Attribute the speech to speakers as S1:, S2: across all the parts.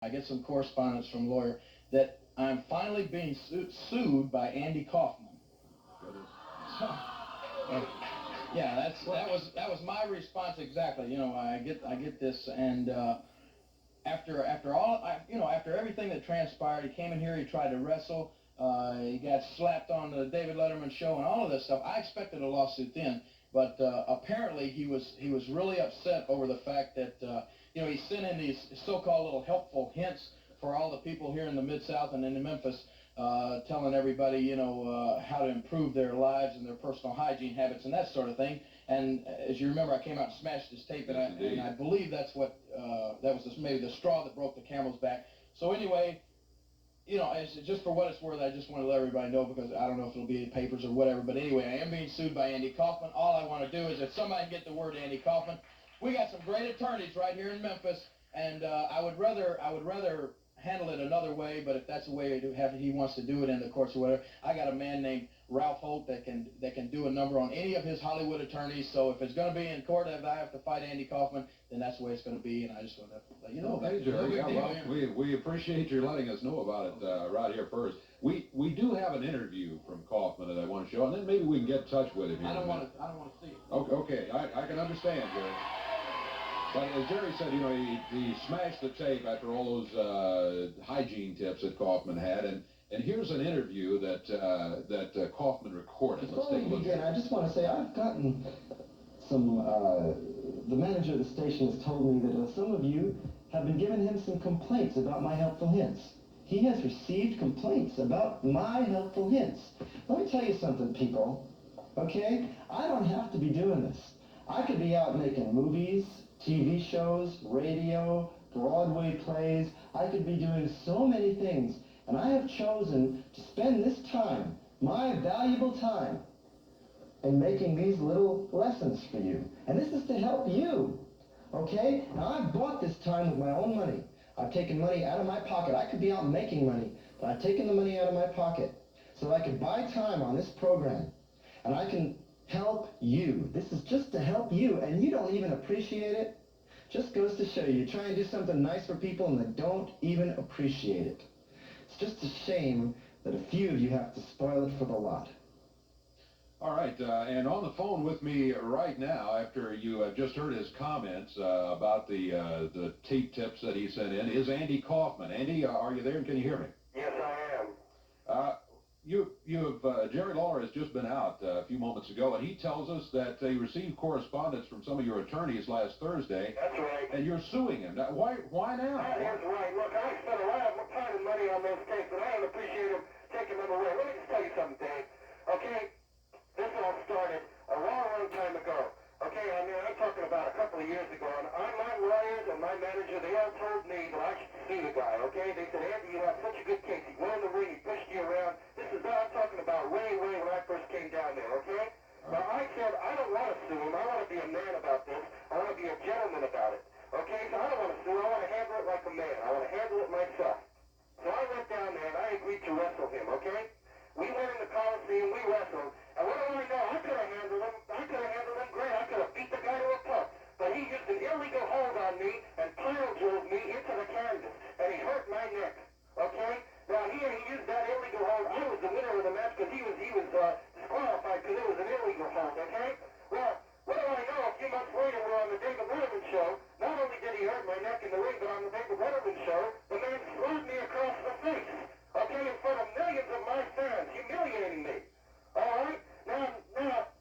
S1: I get some correspondence from Lawler that I'm finally being sued by Andy Kaufman. So, yeah, that was my response exactly. I get this, and after everything that transpired, he came in here, he tried to wrestle, he got slapped on the David Letterman show, and all of this stuff. I expected a lawsuit then, but apparently he was really upset over the fact that he sent in these so-called little helpful hints for all the people here in the Mid-South and in Memphis, telling everybody how to improve their lives and their personal hygiene habits and that sort of thing. And as you remember, I came out and smashed his tape, and I believe that's what that was maybe the straw that broke the camel's back. So anyway, just for what it's worth, I just want to let everybody know, because I don't know if it'll be in papers or whatever, but anyway, I am being sued by Andy Kaufman. All I want to do is, if somebody can get the word to Andy Kaufman, we got some great attorneys right here in Memphis, and I would rather handle it another way, but if that's the way he wants to do it in the courts or whatever, I got a man named Ralph Holt that can do a number on any of his Hollywood attorneys. So if it's going to be in court, if I have to fight Andy Kaufman, then that's the way it's going to be, and I just want to let you know.
S2: Okay, Jerry. We appreciate your letting us know about it right here first. We do have an interview from Kaufman that I want to show, and then maybe we can get in touch with him.
S1: I don't want to see it.
S2: Okay, I can understand, Jerry. But as Jerry said, he smashed the tape after all those hygiene tips that Kaufman had, and here's an interview that Kaufman recorded.
S3: Before we begin, I just want to say I've gotten some, the manager of the station has told me that some of you have been giving him some complaints about my helpful hints. He has received complaints about my helpful hints. Let me tell you something, people, okay? I don't have to be doing this. I could be out making movies, TV shows, radio, Broadway plays. I could be doing so many things, and I have chosen to spend this time, my valuable time, in making these little lessons for you. And this is to help you, okay? Now, I've bought this time with my own money. I've taken money out of my pocket. I could be out making money, but I've taken the money out of my pocket so that I could buy time on this program, and I can help you. This is just to help you, and you don't even appreciate it. Just goes to show you try and do something nice for people and they don't even appreciate it. It's just a shame that a few of you have to spoil it for the lot.
S2: All right, and on the phone with me right now, after you have just heard his comments about the tape tips that he sent in, is Andy Kaufman. Andy, are you there, and can you hear me?
S4: Yes, I am.
S2: Jerry Lawler has just been out a few moments ago, and he tells us that he received correspondence from some of your attorneys last Thursday.
S4: That's right.
S2: And you're suing him. Now, why now?
S4: That is right. Look, I spent a lot of time and money on those tapes, and I don't appreciate him taking them away. Let me just tell you something, Dave. Okay? This all started a long, long time ago. Okay? I mean, I'm talking about a couple of years ago, and my lawyers and my manager, they all told me that I should sue the guy, okay? They said, Andy, you have such a good case. He went in the ring, he pushed you around. I'm talking about way when I first came down there, okay? Now, I said, I don't want to sue him. I want to be a man about this. I want to be a gentleman about it, okay? So I don't want to sue him. I want to handle it like a man. I want to handle it myself. So I went down there, and I agreed to wrestle him, okay? We went in the Coliseum, we wrestled, and what do I know? I could have handled him. I could have handled him great. I could have beat the guy to a pulp. But he used an illegal hold on me and pile drove me into the canvas, and he hurt my neck, okay? Now, he used that illegal hold. I was the winner of the match because he was disqualified because it was an illegal hold, okay? Well, what do I know? A few months later, we're on the David Letterman show. Not only did he hurt my neck in the ring, but on the David Letterman show, the man slammed me across the face, okay, in front of millions of my fans, humiliating me. All right? Now,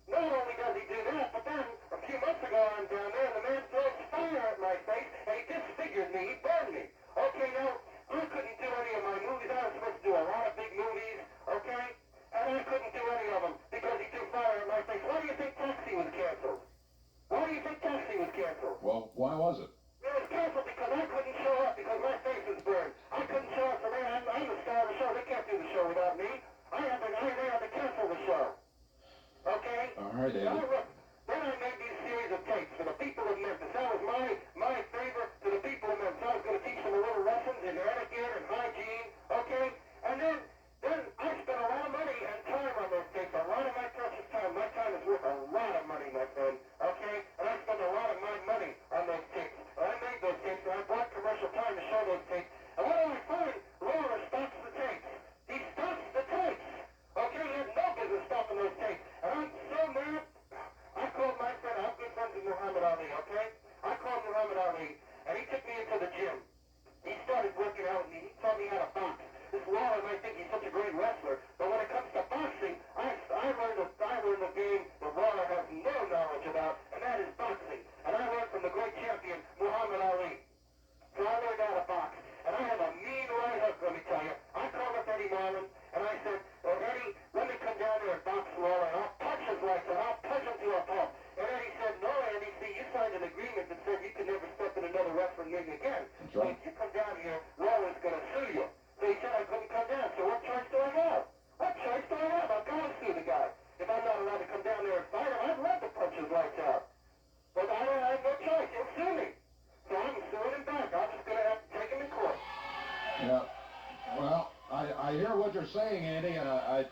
S4: not only does he do that, but then a few months ago I'm down there, and the man throws fire at my face, and he disfigured me. He burned me. Okay, now, I couldn't do any of my movies. I was supposed to do a lot of big movies, okay? And I couldn't do any of them because he threw fire at my face. Why do you think Taxi was canceled? Why do you think Taxi was canceled?
S2: Well, why was it?
S4: It was canceled because I couldn't show up because my face was burned. I couldn't show up for that. I'm the star of the show. They can't do the show without me. They had to cancel the show. Okay?
S2: All right, David.
S4: Then I made these series of tapes for the people of Memphis. That was my favor to the people of Memphis. I was going to teach them a little lessons in etiquette and hygiene, okay? And then I spent a lot of money and time on those tapes, a lot of my precious time. My time is worth a lot of money, my friend, okay? And I spent a lot of my money on those tapes. And I made those tapes, and I bought commercial time to show those tapes.
S2: Yeah. Well, I hear what you're saying, Andy, and I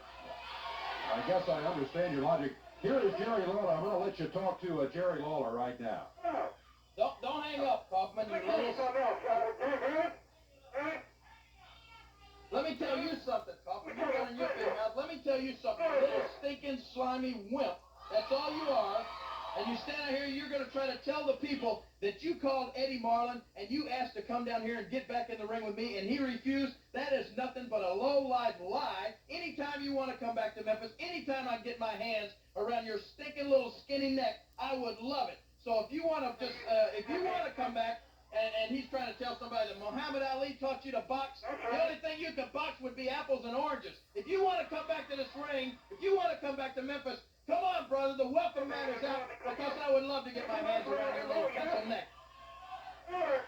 S2: guess I understand your logic. Here is Jerry Lawler. I'm going to let you talk to Jerry Lawler right now.
S1: Don't hang up, Kaufman. You little... Let me tell you something, Kaufman. You're running your big mouth. Let me tell you something. You little stinking, slimy wimp. That's all you are. And you stand out here, you're going to try to tell the people that you called Eddie Marlin and you asked to come down here and get back in the ring with me, and he refused. That is nothing but a low-life lie. Anytime you want to come back to Memphis, anytime I get my hands around your stinking little skinny neck, I would love it. So if you want to just, if you want to come back, and he's trying to tell somebody that Muhammad Ali taught you to box, the only thing you could box would be apples and oranges. If you want to come back to this ring, if you want to come back to Memphis, come on, brother, the welcome mat is out, because I would love to get my hands around your little pencil neck.
S4: Let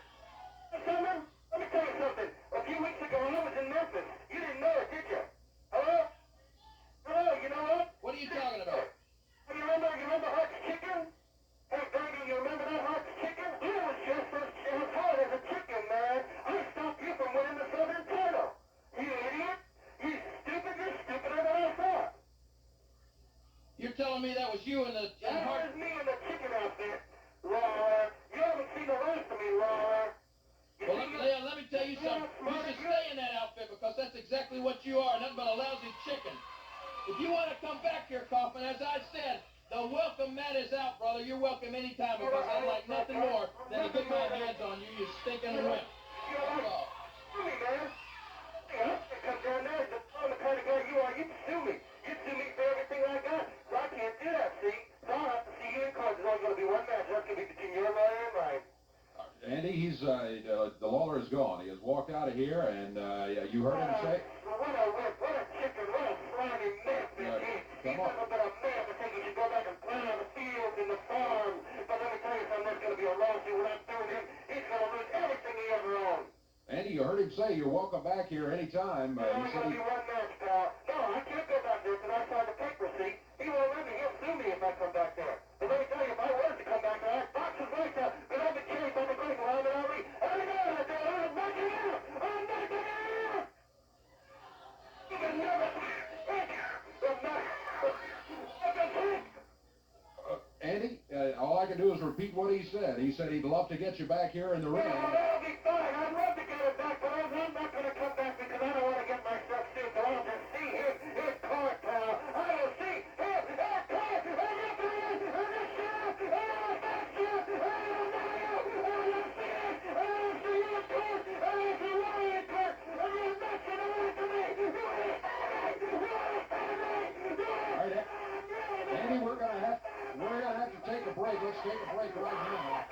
S4: me tell you something. A few weeks ago, I was in Memphis. You didn't know it, did you? Hello? Hello, you know what?
S1: What are you talking about?
S4: You remember Hart's Chicken? Hey, Brady, you remember that Hart's Chicken? It was just as hard as a chicken, man. I stopped you from winning the Southern title. You idiot. You stupid. You're stupider than I thought.
S1: You're telling me that was you and the...
S4: That was me in the chicken outfit, Lawler. You haven't seen the rest of me, Lawler.
S1: Well, Leon, let me tell you something. You should stay in that outfit, because that's exactly what you are, nothing but a lousy chicken. If you want to come back here, Kaufman, as I said, the welcome mat is out, brother. You're welcome anytime, because I'd like nothing more than to get my hands on you, you stinking wimp. That's all.
S4: Sue me, man. Hey, I'm gonna come down there and I'm the kind of guy you are. You can sue me. You sue me for everything I got. So I can't do that, see? So I'll have to see you in court. There's only going to be one match. That's going to be between your lawyer and mine.
S2: Andy, he's the Lawler is gone. He has walked out of here, and you heard him say.
S4: What a whip, what a chicken, what a slimy mess. He's nothing but a man to think he should go back and play on the fields and the farm. But let me tell you something, there's going to be a lawsuit when I'm through with him. He's going to lose everything he ever owned.
S2: Andy, you heard him say you're welcome back here anytime.
S4: There's only going to be one match, pal. No, I can't go back there because I signed the paper, see? He won't let me. He'll sue me if I come back there. But let me tell you, if I was to come back there, I'd box his lights out. But I've been chased on the great Muhammad Ali. I'm backing out! I'm backing out! You can never...
S2: Andy, all I can do is repeat what he said. He said he'd love to get you back here in the ring.
S4: Yeah, that'll be fine. I'd love to get it back, but I'm not going to come back because I don't want to get myself sued. So I'll just see him in court, pal. I will see him in court. I'm not going to sheriff. I'm not that sheriff. I don't know you. I will see it. I will see you in court. I will see Lawler in court. And you're not going to win to me. You understand me? You understand me?
S2: All right, Andy, we're gonna have to take a break. Let's take a break right now.